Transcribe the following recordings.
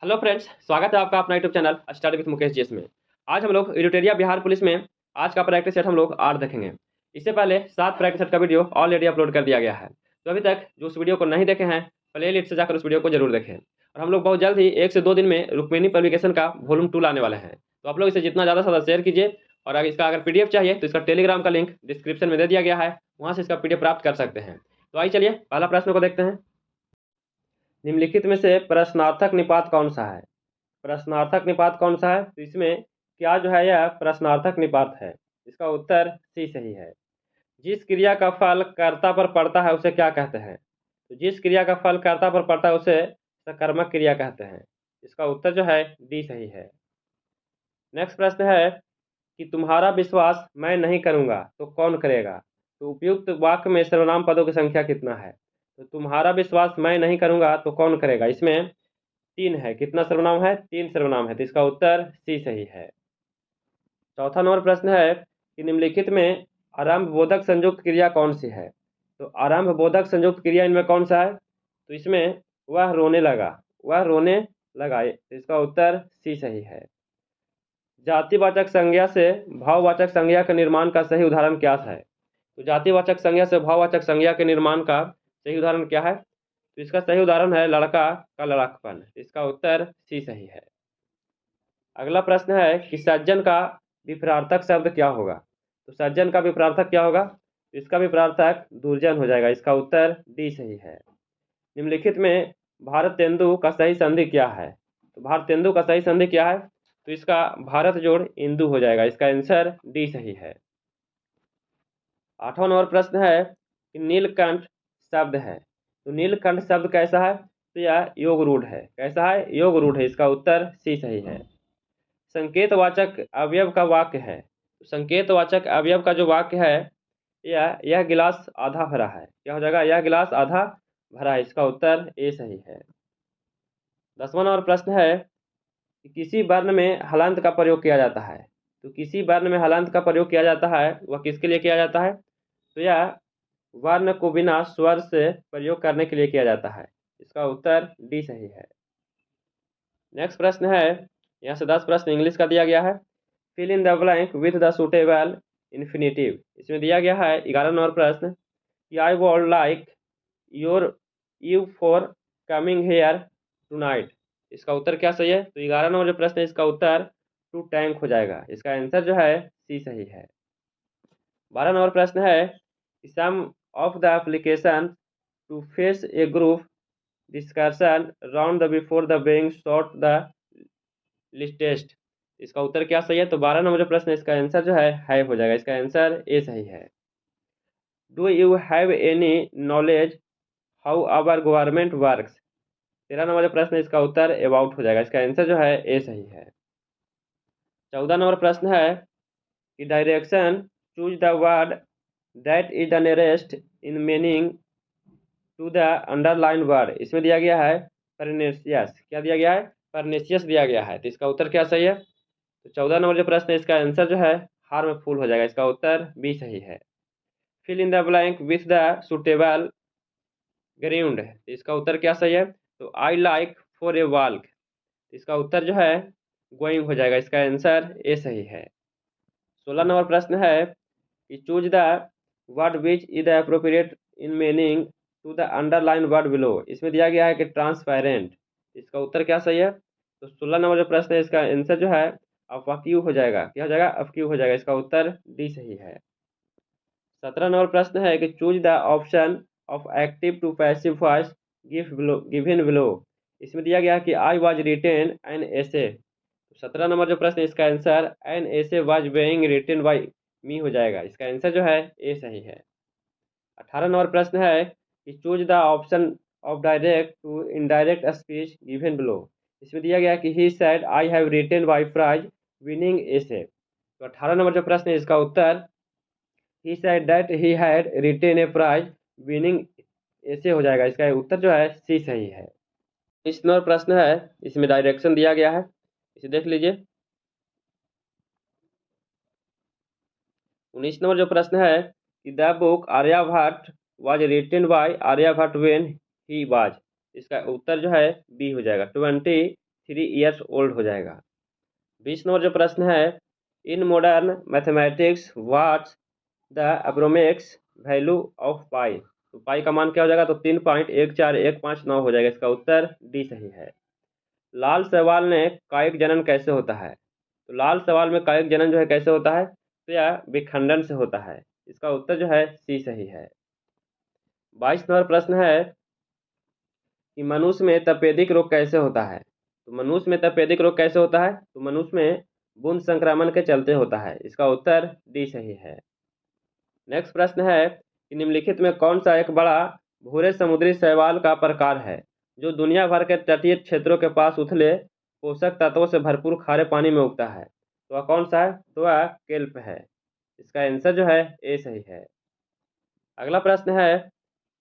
Hello friends, स्वागत है आपका अपना YouTube channel study with Mukesh GS में। आज हम लोग एडिटोरिया बिहार पुलिस में आज का प्रैक्टिस सेट हम लोग 8 देखेंगे। इससे पहले 7 प्रैक्टिस सेट का वीडियो ऑलरेडी अपलोड कर दिया गया है, तो अभी तक जो उस वीडियो को नहीं देखे हैं प्ले लिस्ट से जाकर उस वीडियो को जरूर देखें। और हम लोग बहुत जल्द ही 1 से 2 दिन में रुक्मिणी पब्लिकेशन का वॉल्यूम 2 लाने वाले हैं, तो आप लोग इसे जितना ज़्यादा से ज़्यादा शेयर कीजिए। और अगर पीडीएफ चाहिए तो इसका टेलीग्राम का लिंक डिस्क्रिप्शन में दे दिया गया है, वहाँ से इसका पीडीएफ प्राप्त कर सकते हैं। तो आइए चलिए पहला प्रश्न को देखते हैं। निम्नलिखित में से प्रश्नार्थक निपात कौन सा है? प्रश्नार्थक निपात कौन सा है? तो इसमें क्या जो है यह प्रश्नार्थक निपात है? इसका उत्तर सी सही है। जिस क्रिया का फल कर्ता पर पड़ता है उसे क्या कहते हैं? तो जिस क्रिया का फल कर्ता पर पड़ता है उसे सकर्मक क्रिया कहते हैं। इसका उत्तर जो है डी सही है। नेक्स्ट प्रश्न है कि तुम्हारा विश्वास मैं नहीं करूंगा तो कौन करेगा? तो उपयुक्त वाक्य में सर्वनाम पदों की संख्या कितना है? तो तुम्हारा विश्वास मैं नहीं करूंगा तो कौन करेगा, इसमें 3 है। कितना सर्वनाम है? 3 सर्वनाम है, तो इसका उत्तर सी सही है। चौथा नंबर प्रश्न है कि निम्नलिखित में आरंभ बोधक संयुक्त क्रिया कौन सी है? तो आरंभ बोधक संयुक्त क्रिया इनमें कौन सा है? तो इसमें वह रोने लगा, वह रोने लगा, तो इसका उत्तर सी सही है। जातिवाचक संज्ञा से भाववाचक संज्ञा के निर्माण का सही उदाहरण क्या है? तो जातिवाचक संज्ञा से भाववाचक संज्ञा के निर्माण का सही उदाहरण क्या है? तो इसका सही उदाहरण है लड़का का लड़कपन। इसका उत्तर सी सही है। अगला प्रश्न है कि सज्जन का विपरार्थक शब्द क्या होगा? तो सज्जन का विपरार्थक क्या होगा? तो इसका विपरार्थक दुर्जन हो जाएगा। इसका उत्तर डी सही है। निम्नलिखित में भारतेंदु का सही संधि क्या है? तो भारतेंदु का सही संधि क्या है? तो इसका भारत जोड़ इंदु हो जाएगा। इसका आंसर डी सही है। 8वां नंबर प्रश्न है कि नीलकंठ शब्द है, तो नीलकंठ शब्द कैसा है? तो यह योग रूढ़ है। कैसा है? योग रूढ़ है। इसका उत्तर सी सही है। संकेतवाचक अवयव का वाक्य है, तो संकेतवाचक अवयव का जो वाक्य है यह गिलास आधा भरा है। क्या हो जाएगा? यह गिलास आधा भरा है। इसका उत्तर ए सही है। 10वां नंबर प्रश्न है कि किसी वर्ण में हलंत का प्रयोग किया जाता है, तो किसी वर्ण में हलंत का प्रयोग किया जाता है वह किसके लिए किया जाता है? तो यह वर्ण को बिना स्वर से प्रयोग करने के लिए किया जाता है। इसका उत्तर डी सही है। नेक्स्ट प्रश्न है, यहाँ से 10 प्रश्न इंग्लिश का दिया गया है। Fill in the blank with the suitable infinitive. इसमें दिया गया है 11 नंबर प्रश्न कि I would like you for coming here tonight. इसका उत्तर क्या सही है? तो 11 नंबर जो प्रश्न है इसका उत्तर टू टैंक हो जाएगा। इसका आंसर जो है सी सही है। 12 नंबर प्रश्न है कि some of the application to face a group discussion round the before the being short the listed. इसका उत्तर क्या सही है? तो 12 नंबर जो प्रश्न है इसका आंसर जो है हो जाएगा। इसका आंसर ए सही है। Do you have any knowledge how our government works. 13 number जो प्रश्न है इसका उत्तर अबाउट हो जाएगा। इसका आंसर जो है ए सही है। 14 नंबर प्रश्न है कि direction choose the word that is the nearest in meaning to the underline word. इसमें दिया गया है परनेसियस। क्या दिया गया है? परनेसियस दिया गया है। तो इसका उत्तर क्या सही है? तो 14 नंबर जो प्रश्न है इसका आंसर जो है हार्मफुल हो जाएगा। इसका उत्तर बी सही है। Fill in the blank with the suitable gerund. इसका उत्तर क्या सही है? तो I like for a walk. इसका उत्तर जो है गोइंग हो जाएगा। इसका आंसर ए सही है। 16 नंबर प्रश्न है कि choose the word which is the appropriate in meaning to the underline word below. इसमें दिया गया है कि ट्रांसपेरेंट। इसका उत्तर क्या सही है? तो 16 नंबर जो प्रश्न है इसका आंसर जो है अफक्यू हो जाएगा। क्या हो जाएगा? अफक्यू हो जाएगा। इसका उत्तर डी सही है। 17 नंबर प्रश्न है कि choose the option of active to passive voice given below. इसमें दिया गया है कि I was written an essay. 17 number जो प्रश्न है इसका answer an essay was being written by me हो जाएगा। इसका आंसर जो है ए सही है। 18 नंबर प्रश्न है कि choose the option of direct to indirect speech given below. इसमें दिया गया कि he said I have written by prize winning essay. तो 18 नंबर जो प्रश्न है इसका उत्तर he said that he had written a prize winning essay हो जाएगा। इसका उत्तर जो है सी सही है। इस नंबर प्रश्न है, इसमें डायरेक्शन दिया गया है, इसे देख लीजिए। 19 नंबर जो प्रश्न है कि the book Aryabhatta was written by Aryabhatta when he was. इसका उत्तर जो है बी हो जाएगा 23 3 ईयर्स ओल्ड हो जाएगा। 20 नंबर जो प्रश्न है, in modern mathematics what's the approx value of pi. तो पाई का मान क्या हो जाएगा, तो 3.14159 हो जाएगा। इसका उत्तर डी सही है। लाल सवाल ने कायिक जनन कैसे होता है। तो लाल सवाल में कायिक जनन जो है कैसे होता है, तो यह विखंडन से होता है। इसका उत्तर जो है सी सही है। 22 नंबर प्रश्न है कि मनुष्य में तपेदिक रोग कैसे होता है। तो मनुष्य में तपेदिक रोग कैसे होता है, तो मनुष्य में बूंद संक्रमण के चलते होता है। इसका उत्तर डी सही है। नेक्स्ट प्रश्न है कि निम्नलिखित में कौन सा एक बड़ा भूरे समुद्री शैवाल का प्रकार है जो दुनिया भर के तटीय क्षेत्रों के पास उथले पोषक तत्वों से भरपूर खारे पानी में उगता है। तो वह कौन सा है, तो वह केल्प है। इसका आंसर जो है ए सही है। अगला प्रश्न है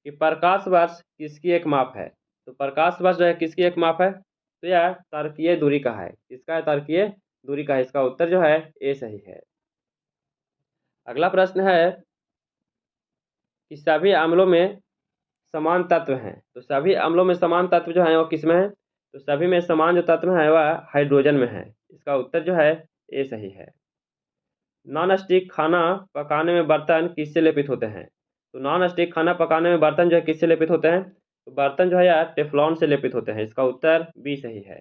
कि प्रकाश वर्ष किसकी एक माप है। तो प्रकाश वर्ष जो है किसकी एक माप है, तो यह तारकीय दूरी का है। इसका है तारकीय दूरी का है। इसका उत्तर जो है ए सही है। अगला प्रश्न है कि सभी अम्लों में समान तत्व हैं। तो सभी अम्लों में समान तत्व जो है वो किसमें है, तो सभी में समान जो तत्व है वह हाइड्रोजन में है। इसका उत्तर जो है ए सही है। नॉन स्टिक खाना पकाने में बर्तन किससे लेपित होते हैं। तो नॉन स्टिक खाना पकाने में बर्तन जो है किससे लेपित होते हैं, तो बर्तन जो है यार टेफ्लॉन से लेपित होते हैं। इसका उत्तर बी सही है।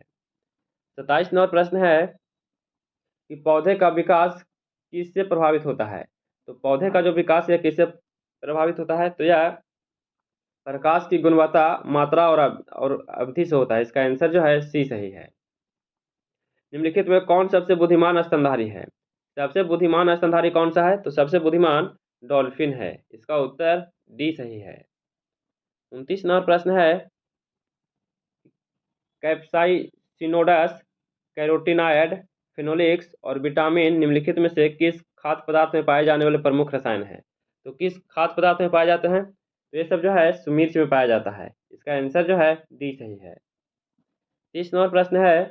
27 नंबर प्रश्न है कि पौधे का विकास किससे प्रभावित होता है। तो पौधे का जो विकास है किससे प्रभावित होता है, तो यह प्रकाश की गुणवत्ता, मात्रा और अवधि से होता है। इसका आंसर जो है सी सही है। निम्नलिखित में कौन सबसे बुद्धिमान स्तनधारी है। सबसे बुद्धिमान स्तनधारी कौन सा है, तो सबसे बुद्धिमान डॉल्फिन है। इसका उत्तर डी सही है। 29 नंबर प्रश्न है कैप्साइसिनोडस, कैरोटीनॉयड, फिनोलिक्स और विटामिन निम्नलिखित में से किस खाद्य पदार्थ में पाए जाने वाले प्रमुख रसायन हैं। तो किस खाद्य पदार्थ में पाए जाते हैं, तो ये सब जो है सुमिर्च में पाया जाता है। इसका आंसर जो है डी सही है। 30 नंबर प्रश्न है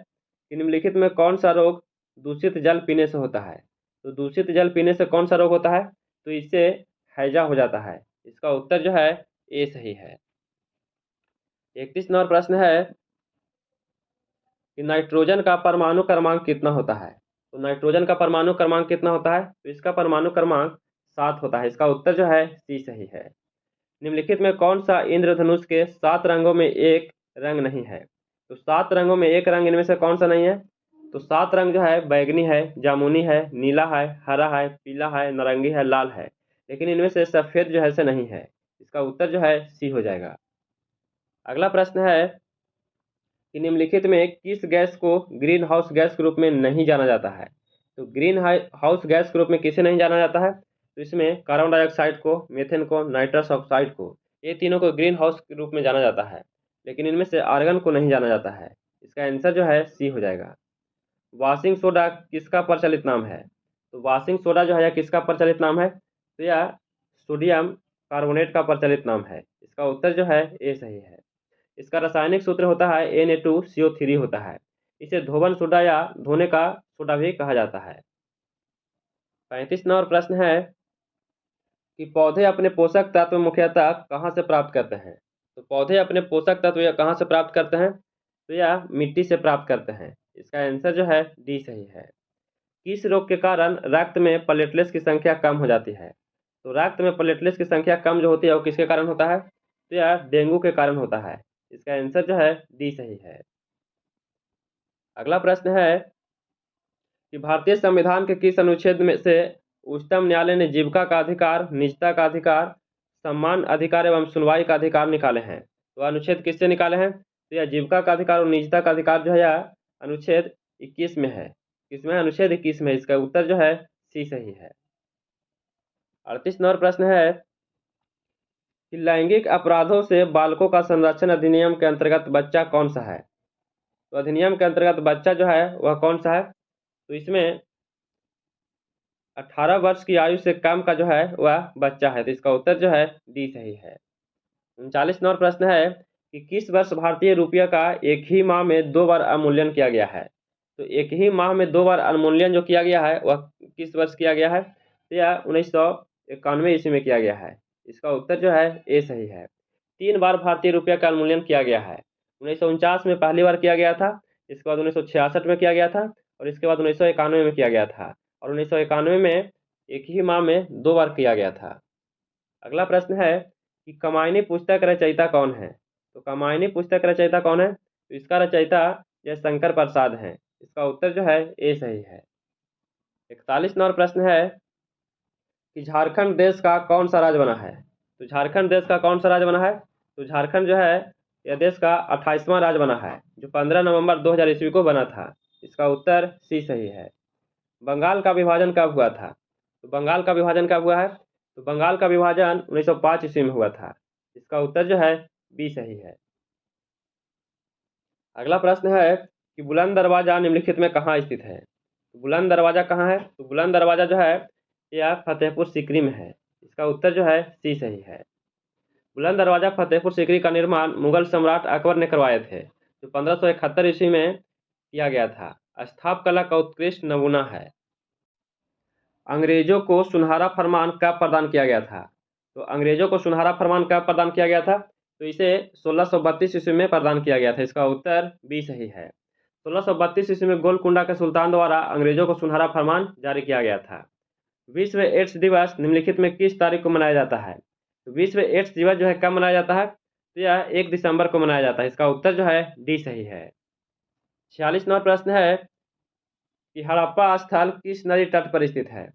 कि निम्नलिखित में कौन सा रोग दूषित जल पीने से होता है। तो दूषित जल पीने से कौन सा रोग होता है, तो इससे हैजा हो जाता है। इसका उत्तर जो है ए सही है। 31 नंबर प्रश्न है कि नाइट्रोजन का परमाणु क्रमांक कितना होता है। तो नाइट्रोजन का परमाणु क्रमांक कितना होता है, तो इसका परमाणु क्रमांक 7 होता है। इसका उत्तर जो है सी सही है। निम्नलिखित में कौन सा इंद्रधनुष के 7 रंगों में एक रंग नहीं है। तो 7 रंगों में एक रंग इनमें से कौन सा नहीं है, तो 7 रंग जो है बैगनी है, जामुनी है, नीला है, हरा है, पीला है, नारंगी है, लाल है। लेकिन इनमें से सफेद जो है से नहीं है। इसका उत्तर जो है सी हो जाएगा। अगला प्रश्न है कि निम्नलिखित में किस गैस को ग्रीन हाउस गैस के रूप में नहीं जाना जाता है। तो ग्रीन हाउस गैस के रूप में किसे नहीं जाना जाता है, तो इसमें कार्बन डाइऑक्साइड को, मीथेन को, नाइट्रस ऑक्साइड को, ये तीनों को ग्रीन हाउस के रूप में जाना जाता है। लेकिन इनमें से आर्गन को नहीं जाना जाता है। इसका आंसर जो है सी हो जाएगा। वॉशिंग सोडा किसका प्रचलित नाम है। तो वॉशिंग सोडा जो है किसका प्रचलित नाम है, तो यह सोडियम कार्बोनेट का प्रचलित नाम है। इसका उत्तर जो है ए सही है। इसका रासायनिक सूत्र होता है Na2CO3 होता है। इसे धोवन सोडा या धोने का सोडा भी कहा जाता है। 35 नंबर प्रश्न है कि पौधे अपने पोषक तत्व मुख्यतः कहाँ से प्राप्त करते हैं। तो पौधे अपने पोषक तत्व या कहाँ से प्राप्त करते हैं, तो यह मिट्टी से प्राप्त करते हैं। इसका आंसर जो है डी सही है। किस रोग के कारण रक्त में प्लेटलेट्स की संख्या कम हो जाती है। तो रक्त में प्लेटलेट्स की संख्या कम जो होती है वो किसके कारण होता है, तो यह डेंगू के कारण होता है। इसका आंसर जो है डी सही है। अगला प्रश्न है कि भारतीय संविधान के किस अनुच्छेद में से उच्चतम न्यायालय ने जीविका का अधिकार, निजता का अधिकार, सम्मान अधिकार एवं सुनवाई का अधिकार निकाले हैं। तो अनुच्छेद किससे निकाले हैं, तो यह जीविका का अधिकार और निजता का अधिकार जो है यह अनुच्छेद 21 में है। किसमें, अनुच्छेद 21 में। इसका उत्तर जो है सी सही है। 38 नंबर प्रश्न है कि लैंगिक अपराधों से बालकों का संरक्षण अधिनियम के अंतर्गत बच्चा कौन सा है। तो अधिनियम के अंतर्गत बच्चा जो है वह कौन सा है, तो इसमें 18 वर्ष की आयु से कम का जो है वह बच्चा है। तो इसका उत्तर जो है डी सही है। 39 नंबर प्रश्न है कि किस वर्ष भारतीय रुपये का एक ही माह में 2 बार अवमूल्यन किया गया है। तो एक ही माह में 2 बार अवमूल्यन जो किया गया है वह किस वर्ष किया गया है, तो यह 1991 ईस्वी में किया गया है। इसका उत्तर जो है ए सही है। 3 बार भारतीय रुपये का अवमूल्यन किया गया है। 1949 में पहली बार किया गया था, इसके बाद 1966 में किया गया था और इसके बाद 1991 में किया गया था। और 1991 में एक ही माह में 2 बार किया गया था। अगला प्रश्न है कि कामायनी पुस्तक रचयिता कौन है? तो कामायनी पुस्तक रचयिता कौन है? तो इसका रचयिता जयशंकर प्रसाद हैं। इसका उत्तर जो है ए सही है। 41 नंबर प्रश्न है कि झारखंड देश का कौन सा राज्य बना है? तो झारखंड देश का कौन सा राज्य बना है? तो झारखंड जो है यह देश का 28वां राज्य बना है, जो 15 नवंबर 2000 ईस्वी को बना था। इसका उत्तर सी सही है। बंगाल का विभाजन कब हुआ था? तो बंगाल का विभाजन कब हुआ है? तो बंगाल का विभाजन 1905 ईस्वी में हुआ था। इसका उत्तर जो है बी सही है। अगला प्रश्न है कि बुलंद दरवाजा निम्नलिखित में कहाँ स्थित है? तो बुलंद दरवाजा कहाँ है? तो बुलंद दरवाजा जो है यह फतेहपुर सीकरी में है। इसका उत्तर जो है सी सही है। बुलंद दरवाजा फतेहपुर सीकरी का निर्माण मुगल सम्राट अकबर ने करवाए थे, जो 1571 ईस्वी में किया गया था। स्थापत्य कला का उत्कृष्ट नमूना है। अंग्रेजों को सुनहरा फरमान कब प्रदान किया गया था? तो अंग्रेजों को सुनहरा फरमान कब प्रदान किया गया था? तो इसे 1632 ईस्वी में प्रदान किया गया था। इसका उत्तर बी सही है। 1632 ईस्वी में गोलकुंडा के सुल्तान द्वारा अंग्रेजों को सुनहरा फरमान जारी किया गया था। विश्व एड्स दिवस निम्नलिखित में किस तारीख को मनाया जाता है? तो विश्व एड्स दिवस जो है कब मनाया जाता है? तो यह 1 दिसंबर को मनाया जाता है। इसका उत्तर जो है डी सही है। 46 नंबर प्रश्न है कि हड़प्पा स्थल किस नदी तट पर स्थित है?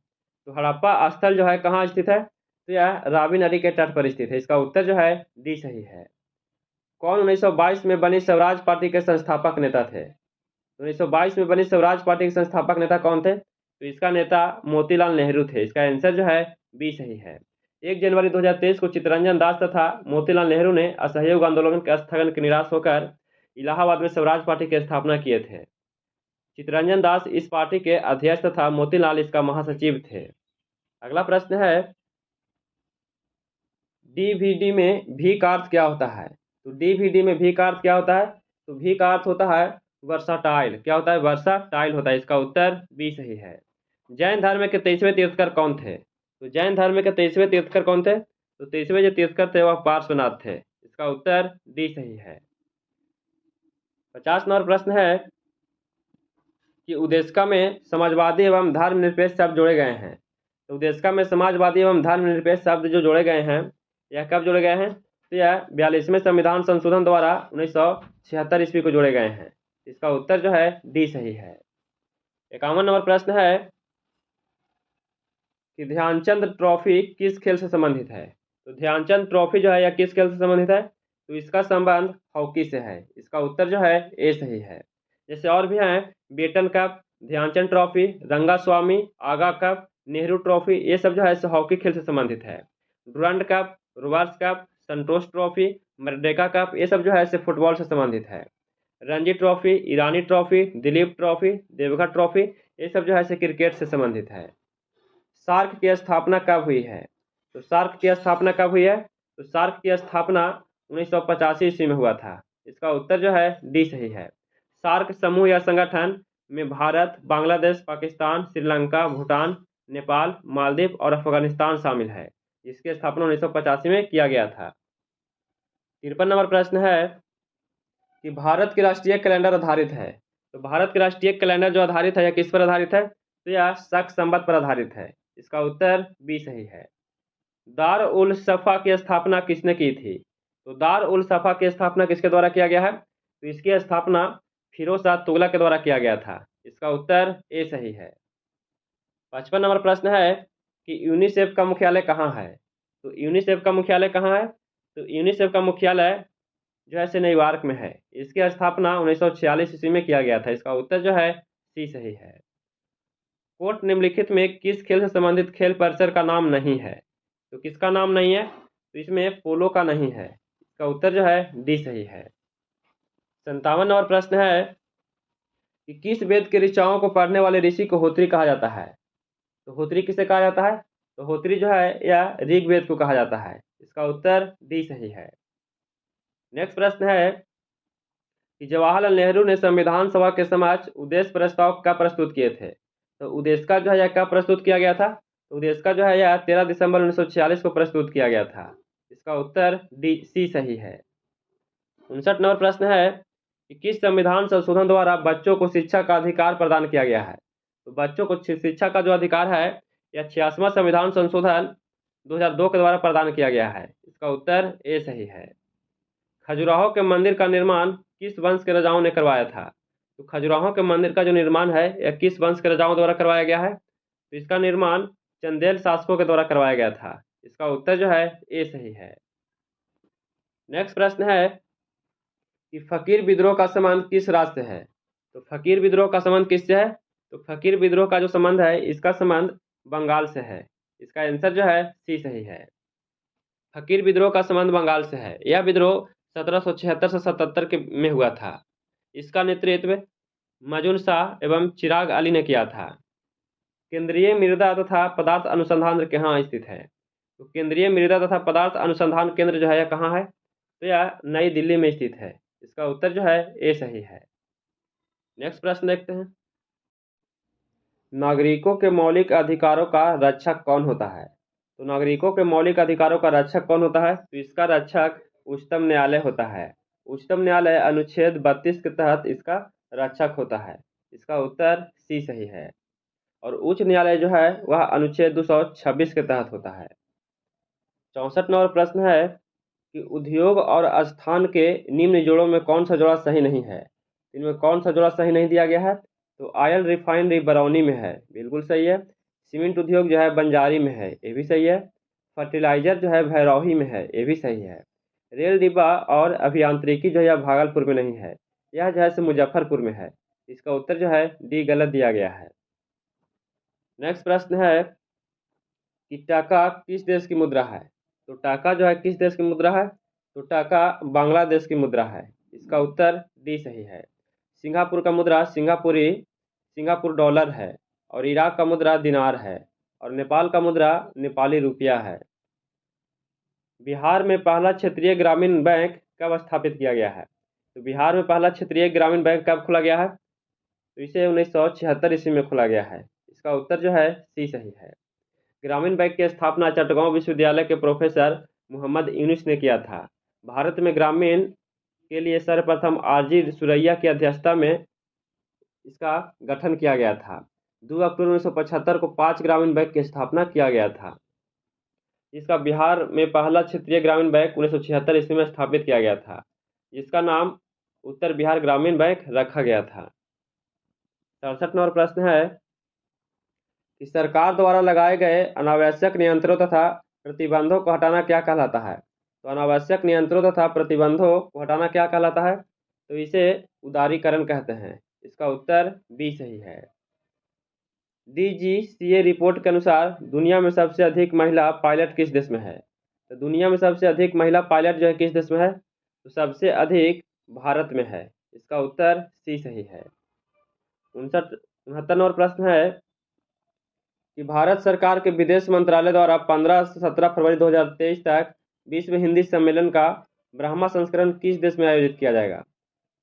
तो हड़प्पा स्थल जो है कहाँ स्थित है? तो यह रावी नदी के तट पर स्थित है। इसका उत्तर जो है डी सही है। कौन 1922 में बनी स्वराज पार्टी के संस्थापक नेता थे? 1922 में बनी स्वराज पार्टी के संस्थापक नेता कौन थे? तो इसका नेता मोतीलाल नेहरू थे। इसका आंसर जो है बी सही है। 1 जनवरी 2023 को चित्तरंजन दास तथा मोतीलाल नेहरू ने असहयोग आंदोलन के स्थगन के निराश होकर इलाहाबाद में स्वराज पार्टी की स्थापना किए थे। चित्तरंजन दास इस पार्टी के अध्यक्ष तथा मोतीलाल इसका महासचिव थे। अगला प्रश्न है डीवीडी में भी का अर्थ क्या होता है? तो डीवीडी में भी का अर्थ क्या होता है? तो भी का अर्थ होता है वर्साटाइल। क्या होता है? वर्साटाइल होता है। इसका उत्तर बी सही है। जैन धर्म के 23वें तीर्थकर कौन थे? तो जैन धर्म के 23वें तीर्थकर कौन थे? तो 23वें जो तीर्थकर थे वह पार्श्वनाथ थे। इसका उत्तर डी सही है। 50 नंबर प्रश्न है कि उदेशिका में समाजवादी एवं धर्मनिरपेक्ष शब्द जोड़े गए हैं। तो उदेशिका में समाजवादी एवं धर्मनिरपेक्ष शब्द जो जोड़े गए हैं यह कब जोड़े गए हैं? तो यह 42वें संविधान संशोधन द्वारा 1976 ईस्वी को जोड़े गए हैं। इसका उत्तर जो है डी सही है। 51 नंबर प्रश्न है कि ध्यानचंद ट्रॉफी किस खेल से संबंधित है? तो ध्यानचंद ट्रॉफी जो है यह किस खेल से संबंधित है? तो इसका संबंध हॉकी से है। इसका उत्तर जो है ए सही है। जैसे और भी हैं Beighton Cup, Dhyanchand Trophy, Rangaswami, Aga Cup, Nehru Trophy, ये सब जो है हॉकी खेल से संबंधित है। Durand Cup, Roberts Cup, Santosh Trophy, Merdeka Cup, ये सब जो है फुटबॉल से संबंधित है। Ranji Trophy, Irani Trophy, Dilip Trophy, Deodhar Trophy, ये सब जो है क्रिकेट से संबंधित है। सार्क की स्थापना कब हुई है? तो सार्क की स्थापना कब हुई है? तो सार्क की स्थापना 1985 ईस्वी में हुआ था। इसका उत्तर जो है डी सही है। सार्क समूह या संगठन में भारत, बांग्लादेश, पाकिस्तान, श्रीलंका, भूटान, नेपाल, मालदीव और अफगानिस्तान शामिल है। इसकी स्थापना 1985 में किया गया था। 53 नंबर प्रश्न है कि भारत के राष्ट्रीय कैलेंडर आधारित है। तो भारत के राष्ट्रीय कैलेंडर जो आधारित है यह किस पर आधारित है? तो यह शक संवत पर आधारित है। इसका उत्तर बी सही है। दार उल सफा की स्थापना किसने की थी? तो दार उल सफा की स्थापना किसके द्वारा किया गया है? तो इसकी स्थापना फिरोज शाह तुगलक के द्वारा किया गया था। इसका उत्तर ए सही है। 55 नंबर प्रश्न है कि यूनिसेफ का मुख्यालय कहाँ है? तो यूनिसेफ का मुख्यालय कहाँ है? तो यूनिसेफ का मुख्यालय जो है न्यूयॉर्क में है। इसकी स्थापना 1946 ईस्वी में किया गया था। इसका उत्तर जो है सी सही है। कोर्ट निम्नलिखित में किस खेल से संबंधित खेल परिसर का नाम नहीं है? तो किसका नाम नहीं है? तो इसमें पोलो का नहीं है। इसका उत्तर जो है डी सही है। 57 नंबर प्रश्न है कि किस वेद के ऋचाओं को पढ़ने वाले ऋषि को होत्री कहा जाता है? तो होत्री किसे कहा जाता है? तो होत्री जो है यह ऋग्वेद को कहा जाता है। इसका उत्तर डी सही है। नेक्स्ट प्रश्न है कि जवाहरलाल नेहरू ने संविधान सभा के समक्ष उद्देश्य प्रस्ताव कब प्रस्तुत किए थे? तो उद्देश्य का जो है यह कब प्रस्तुत किया गया था? तो उद्देश्य का जो है यह 13 दिसंबर 1946 को प्रस्तुत किया गया था। इसका उत्तर डी सी सही है। 59 नंबर प्रश्न है कि किस संविधान संशोधन द्वारा बच्चों को शिक्षा का अधिकार प्रदान किया गया है? तो बच्चों को शिक्षा का जो अधिकार है यह 86वां संविधान संशोधन 2002 के द्वारा प्रदान किया गया है। इसका उत्तर ए सही है। खजुराहो के मंदिर का निर्माण किस वंश के राजाओं ने करवाया था? तो खजुराहो के मंदिर का जो निर्माण है यह किस वंश के राजाओं द्वारा करवाया गया है? तो इसका निर्माण चंदेल शासकों के द्वारा करवाया गया था। इसका उत्तर जो है ए सही है। नेक्स्ट प्रश्न है कि फकीर विद्रोह का संबंध किस राज्य से है? तो फकीर विद्रोह का संबंध किससे है? तो फकीर विद्रोह का जो संबंध है इसका संबंध बंगाल से है। इसका आंसर जो है सी सही है। फकीर विद्रोह का संबंध बंगाल से है। यह विद्रोह 1776 से 77 के में हुआ था। इसका नेतृत्व मजून शाह एवं चिराग अली ने किया था। केंद्रीय मृदा तथा पदार्थ अनुसंधान कहाँ स्थित है? तो केंद्रीय मृदा तथा पदार्थ अनुसंधान केंद्र जो है यह कहाँ है? तो यह नई दिल्ली में स्थित है। इसका उत्तर जो है ए सही है। नेक्स्ट प्रश्न देखते हैं। नागरिकों के मौलिक अधिकारों का रक्षक कौन होता है? तो नागरिकों के मौलिक अधिकारों का रक्षक कौन होता है? तो इसका रक्षक उच्चतम न्यायालय होता है। उच्चतम न्यायालय अनुच्छेद 32 के तहत इसका रक्षक होता है। इसका उत्तर सी सही है। और उच्च न्यायालय जो है वह अनुच्छेद 226 के तहत होता है। 64 नंबर प्रश्न है कि उद्योग और स्थान के निम्न जोड़ों में कौन सा जोड़ा सही नहीं है? इनमें कौन सा जोड़ा सही नहीं दिया गया है? तो ऑयल रिफाइनरी बरौनी में है, बिल्कुल सही है। सीमेंट उद्योग जो है बंजारी में है, ये भी सही है। फर्टिलाइजर जो है भैरौही में है, ये भी सही है। रेल डिब्बा और अभियांत्रिकी जो है भागलपुर में नहीं है, यह जो है मुजफ्फरपुर में है। इसका उत्तर जो है डी गलत दिया गया है। नेक्स्ट प्रश्न है कि टाका किस देश की मुद्रा है? तो टाका जो है किस देश की मुद्रा है? तो टाका बांग्लादेश की मुद्रा है। इसका उत्तर डी सही है। सिंगापुर का मुद्रा सिंगापुर डॉलर है और इराक का मुद्रा दिनार है और नेपाल का मुद्रा नेपाली रुपया है। बिहार में पहला क्षेत्रीय ग्रामीण बैंक कब स्थापित किया गया है? तो बिहार में पहला क्षेत्रीय ग्रामीण बैंक कब खोला गया है? तो इसे 1976 ईस्वी में खोला गया है। इसका उत्तर जो है सी सही है। ग्रामीण बैंक की स्थापना चट्टगांव विश्वविद्यालय के प्रोफेसर मोहम्मद यूनुस ने किया था। भारत में ग्रामीण के लिए सर्वप्रथम आरजी सुरैया की अध्यक्षता में इसका गठन किया गया था। 2 अक्टूबर 1975 को 5 ग्रामीण बैंक की स्थापना किया गया था। इसका बिहार में पहला क्षेत्रीय ग्रामीण बैंक 1976 ईस्वी में स्थापित किया गया था। इसका नाम उत्तर बिहार ग्रामीण बैंक रखा गया था। 67 नंबर प्रश्न है कि सरकार द्वारा लगाए गए अनावश्यक नियंत्रणों तथा प्रतिबंधों को हटाना क्या कहलाता है? तो अनावश्यक नियंत्रणों तथा प्रतिबंधों को हटाना क्या कहलाता है? तो इसे उदारीकरण कहते हैं। इसका उत्तर बी सही है। DGCA रिपोर्ट के अनुसार दुनिया में सबसे अधिक महिला पायलट किस देश में है? तो दुनिया में सबसे अधिक महिला पायलट जो है किस देश में है? तो सबसे अधिक भारत में है। इसका उत्तर सी सही है। 69 नंबर प्रश्न है कि भारत सरकार के विदेश मंत्रालय द्वारा 15 से 17 फरवरी 2023 तक विश्व हिंदी सम्मेलन का ब्रह्मा संस्करण किस देश में आयोजित किया जाएगा?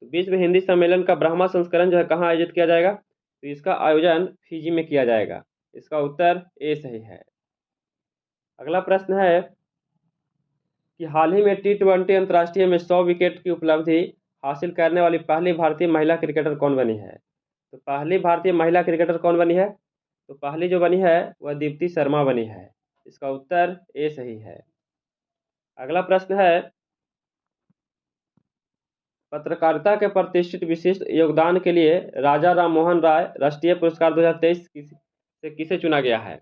तो विश्व हिंदी सम्मेलन का ब्रह्मा संस्करण जो है कहाँ आयोजित किया जाएगा? तो इसका आयोजन फिजी में किया जाएगा। इसका उत्तर ए सही है। अगला प्रश्न है कि हाल ही में T20 अंतर्राष्ट्रीय में 100 विकेट की उपलब्धि हासिल करने वाली पहली भारतीय महिला क्रिकेटर कौन बनी है? तो पहली भारतीय महिला क्रिकेटर कौन बनी है? तो पहली जो बनी है वह दीप्ति शर्मा बनी है। इसका उत्तर ए सही है। अगला प्रश्न है पत्रकारिता के प्रतिष्ठित विशिष्ट योगदान के लिए राजा राम मोहन राय राष्ट्रीय पुरस्कार 2023 से किसे चुना गया है?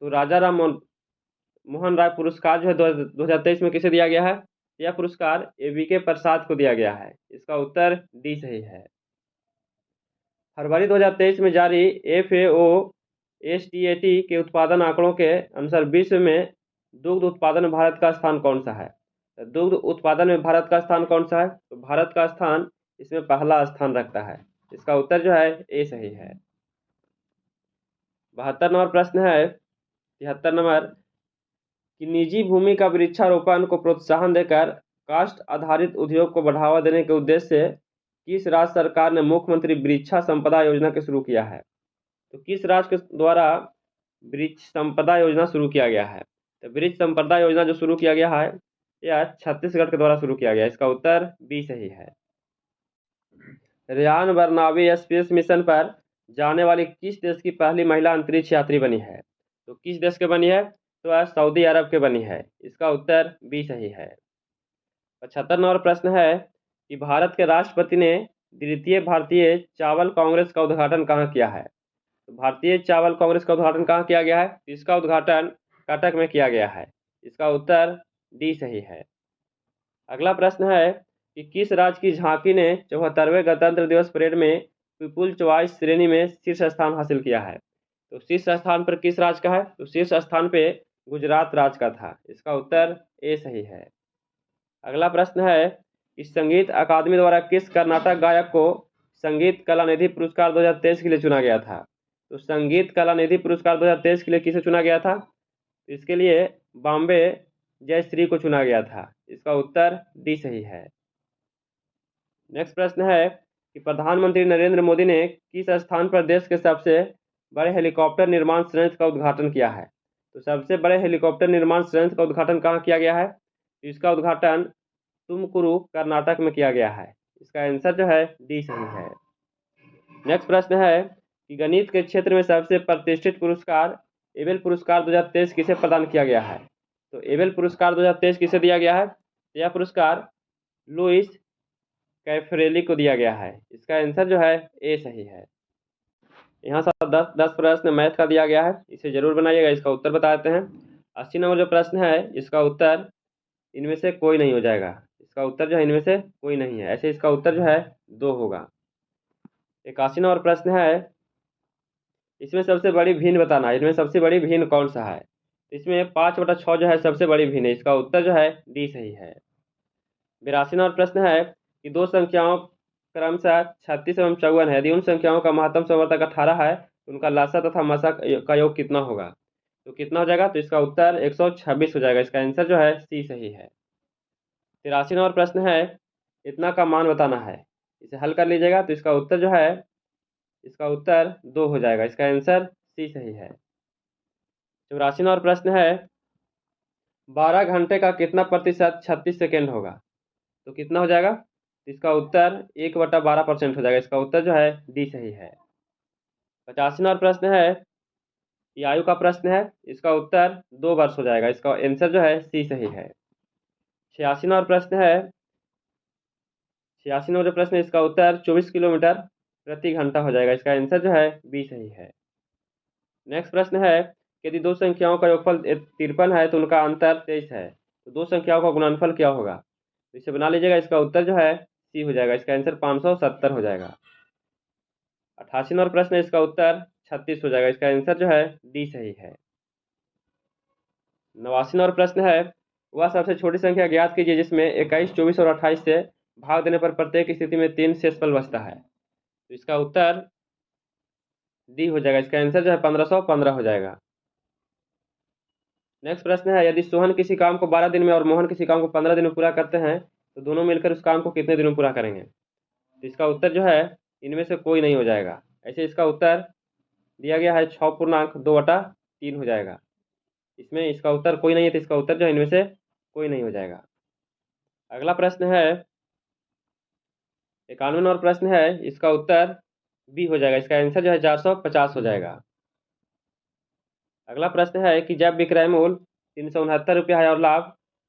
तो राजा राम मोहन राय पुरस्कार जो है 2023 में किसे दिया गया है? यह पुरस्कार AVK प्रसाद को दिया गया है। इसका उत्तर डी सही है। फरवरी 2023 में जारी FAO STAT के उत्पादन आंकड़ों के अनुसार विश्व में दुग्ध उत्पादन में भारत का स्थान कौन सा है? दुग्ध उत्पादन में भारत का स्थान कौन सा है? तो भारत का स्थान इसमें पहला स्थान रखता है। इसका उत्तर जो है ए सही है। 72 नंबर प्रश्न है 73 नंबर कि निजी भूमि का वृक्षारोपण को प्रोत्साहन देकर कास्ट आधारित उद्योग को बढ़ावा देने के उद्देश्य से किस राज्य सरकार ने मुख्यमंत्री वृक्षा संपदा योजना के शुरू किया है? तो किस राज्य के द्वारा वृक्ष संपदा योजना शुरू किया गया है? तो वृक्ष संपदा योजना जो शुरू किया गया है यह छत्तीसगढ़ के द्वारा शुरू किया गया है। इसका उत्तर बी सही है। रेयान बर्नाबी स्पेस मिशन पर जाने वाली किस देश की पहली महिला अंतरिक्ष यात्री बनी है? तो किस देश के बनी है? तो सऊदी अरब के बनी है। इसका उत्तर बी सही है। 75 नंबर प्रश्न है कि भारत के राष्ट्रपति ने द्वितीय भारतीय चावल कांग्रेस का उद्घाटन कहाँ किया है? तो भारतीय चावल कांग्रेस का उद्घाटन कहाँ किया गया है? इसका उद्घाटन कटक में किया गया है। इसका उत्तर डी सही है। अगला प्रश्न है कि किस राज्य की झांकी ने 74वें गणतंत्र दिवस परेड में पीपुल चॉइस श्रेणी में शीर्ष स्थान हासिल किया है? तो शीर्ष स्थान पर किस राज्य का है? तो शीर्ष स्थान पे गुजरात राज्य का था। इसका उत्तर ए सही है। अगला प्रश्न है कि संगीत अकादमी द्वारा किस कर्नाटक गायक को संगीत कलानिधि पुरस्कार 2023 के लिए चुना गया था? तो संगीत कलानिधि पुरस्कार 2023 के लिए किसे चुना गया था? इसके लिए बॉम्बे जयश्री को चुना गया था। इसका उत्तर डी सही है। नेक्स्ट प्रश्न है कि प्रधानमंत्री नरेंद्र मोदी ने किस स्थान पर देश के सबसे बड़े हेलीकॉप्टर निर्माण संयंत्र का उद्घाटन किया है? तो सबसे बड़े हेलीकॉप्टर निर्माण संयंत्र का उद्घाटन कहाँ किया गया है? इसका उद्घाटन तुमकुरु कर्नाटक में किया गया है। इसका आंसर जो है डी सही है। नेक्स्ट प्रश्न है कि गणित के क्षेत्र में सबसे प्रतिष्ठित पुरस्कार एबेल पुरस्कार 2023 किसे प्रदान किया गया है? तो एबेल पुरस्कार 2023 किसे दिया गया है? यह पुरस्कार लुइस कैफरेली को दिया गया है। इसका आंसर जो है ए सही है। यहाँ से 10 प्रश्न मैथ का दिया गया है, इसे जरूर बनाइएगा। इसका उत्तर बता देते हैं। 80 नंबर जो प्रश्न है इसका उत्तर इनमें से कोई नहीं हो जाएगा। इसका उत्तर जो है इनमें से कोई नहीं है, ऐसे इसका उत्तर जो है 2 होगा। 81 नंबर प्रश्न है इसमें सबसे बड़ी भिन्न बताना है। इसमें सबसे बड़ी भिन्न कौन सा है? इसमें 5/6 जो है सबसे बड़ी भिन्न है। इसका उत्तर जो है डी सही है। 82 नंबर प्रश्न है कि दो संख्याओं क्रमशः 36 एवं 54 है। यदि उन संख्याओं का महत्तम समवर्तक 18 है तो उनका लसा तथा मसा का योग कितना होगा? तो कितना हो जाएगा? तो इसका उत्तर 126 हो जाएगा। इसका आंसर जो है सी सही है। 83 नंबर प्रश्न है इतना का मान बताना है। इसे हल कर लीजिएगा तो इसका उत्तर जो है इसका उत्तर 2 हो जाएगा। इसका आंसर सी सही है। 84 नंबर प्रश्न है 12 घंटे का कितना प्रतिशत 36 सेकेंड होगा? तो कितना हो जाएगा? इसका उत्तर 1/12% हो जाएगा। इसका उत्तर जो है डी सही है। 85 नंबर प्रश्न है ये आयु का प्रश्न है। इसका उत्तर 2 वर्ष हो जाएगा। इसका आंसर जो है सी सही है। 86 नंबर प्रश्न है 86 नंबर प्रश्न है इसका उत्तर 24 किलोमीटर प्रति घंटा हो जाएगा। इसका आंसर जो है बी सही है। नेक्स्ट प्रश्न है यदि दो संख्याओं का योगफल 53 है तो उनका अंतर 23 है तो दो संख्याओं का गुणनफल क्या होगा? इसे बना लीजिएगा। इसका उत्तर जो है सी हो जाएगा। इसका आंसर 570 हो जाएगा। 88 नंबर प्रश्न है इसका उत्तर 36 हो जाएगा। इसका आंसर जो है डी सही है। 89 नंबर प्रश्न है वह सबसे छोटी संख्या ज्ञात कीजिए जिसमें 21, 24 और 28 से भाग देने पर प्रत्येक स्थिति में 3 शेषफल बचता है। तो इसका उत्तर डी हो जाएगा। इसका आंसर जो है 1515 हो जाएगा। नेक्स्ट प्रश्न है यदि सोहन किसी काम को 12 दिन में और मोहन किसी काम को 15 दिन में पूरा करते हैं तो दोनों मिलकर उस काम को कितने दिन में पूरा करेंगे? तो इसका उत्तर जो है इनमें से कोई नहीं हो जाएगा। ऐसे इसका उत्तर दिया गया है 6/2/3 हो जाएगा। इसमें इसका उत्तर कोई नहीं है तो इसका उत्तर जो है इनमें से कोई नहीं हो जाएगा। अगला प्रश्न है 91 नंबर प्रश्न है इसका उत्तर बी हो जाएगा। इसका आंसर जो है 450 हो जाएगा। अगला प्रश्न है कि जब विक्रय मूल्य 369 रुपया है और लाभ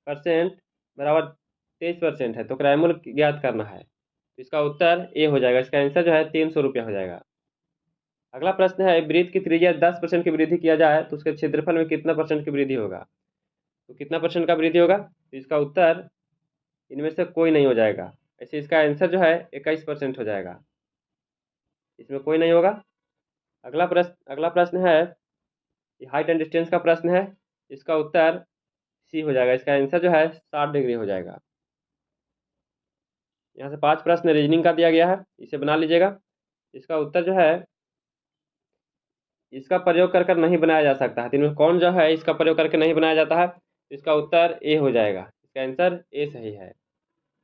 परसेंट बराबर 23% है तो क्रय मूल्य ज्ञात करना है। तो इसका उत्तर ए हो जाएगा। इसका आंसर जो है 300 रुपया हो जाएगा। अगला प्रश्न है वृत्त की त्रिज्या 10% की वृद्धि किया जाए तो उसके क्षेत्रफल में कितना परसेंट की वृद्धि होगा? तो कितना परसेंट का वृद्धि होगा? तो इसका उत्तर इनमें से कोई नहीं हो जाएगा। ऐसे इसका आंसर जो है 21% हो जाएगा। इसमें कोई नहीं होगा। अगला प्रश्न है हाइट एंड डिस्टेंस का प्रश्न है। इसका उत्तर सी हो जाएगा। इसका आंसर जो है 60 डिग्री हो जाएगा। यहाँ से 5 प्रश्न रीजनिंग का दिया गया है, इसे बना लीजिएगा। इसका उत्तर जो है इसका प्रयोग कर कर नहीं बनाया जा सकता है। इनमें कौन जो है इसका प्रयोग करके नहीं बनाया जाता है? इसका उत्तर ए हो जाएगा। इसका आंसर ए सही है।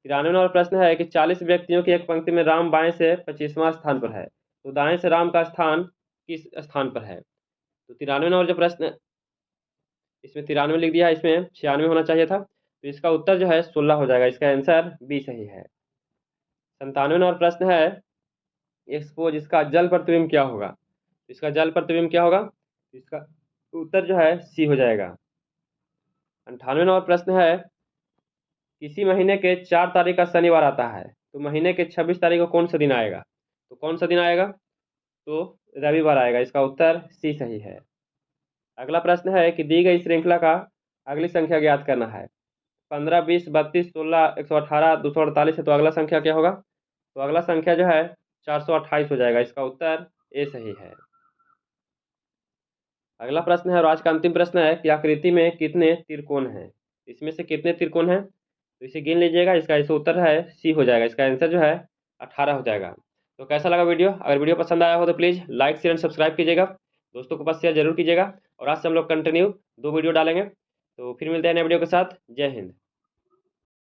93 नंबर प्रश्न है कि 40 व्यक्तियों की एक पंक्ति में राम बाएं से 25वां स्थान पर है तो दाएं से राम का स्थान किस स्थान पर है? तो 93 नंबर जो प्रश्न इसमें 93 लिख दिया है, इसमें 96 होना चाहिए था। तो इसका उत्तर जो है 16 हो जाएगा। इसका आंसर बी सही है। 97 नंबर प्रश्न है एक्सपोज, इसका जल प्रतिबिंब क्या होगा? इसका जल प्रतिबिंब क्या होगा? इसका उत्तर जो है सी हो जाएगा। 98 नंबर प्रश्न है, किसी महीने के 4 तारीख का शनिवार आता है, तो महीने के 26 तारीख को कौन सा दिन आएगा? तो कौन सा दिन आएगा? तो रविवार आएगा। इसका उत्तर सी सही है। अगला प्रश्न है कि दी गई श्रृंखला का अगली संख्या ज्ञात करना है। 15, 20, 32, 16, 118, 248 है, तो अगला संख्या क्या होगा? तो अगला संख्या जो है 428 हो जाएगा। इसका उत्तर ए सही है। अगला प्रश्न है और आज का अंतिम प्रश्न है कि आकृति में कितने त्रिकोण हैं? इसमें से कितने त्रिकोण हैं? तो इसे गिन लीजिएगा। इसका इसे उत्तर है सी हो जाएगा। इसका आंसर जो है 18 हो जाएगा। तो कैसा लगा वीडियो? अगर वीडियो पसंद आया हो तो please like share and subscribe कीजिएगा, दोस्तों के पास शेयर जरूर कीजिएगा। और आज से हम लोग कंटिन्यू 2 वीडियो डालेंगे। तो फिर मिलते हैं नए वीडियो के साथ। जय हिंद।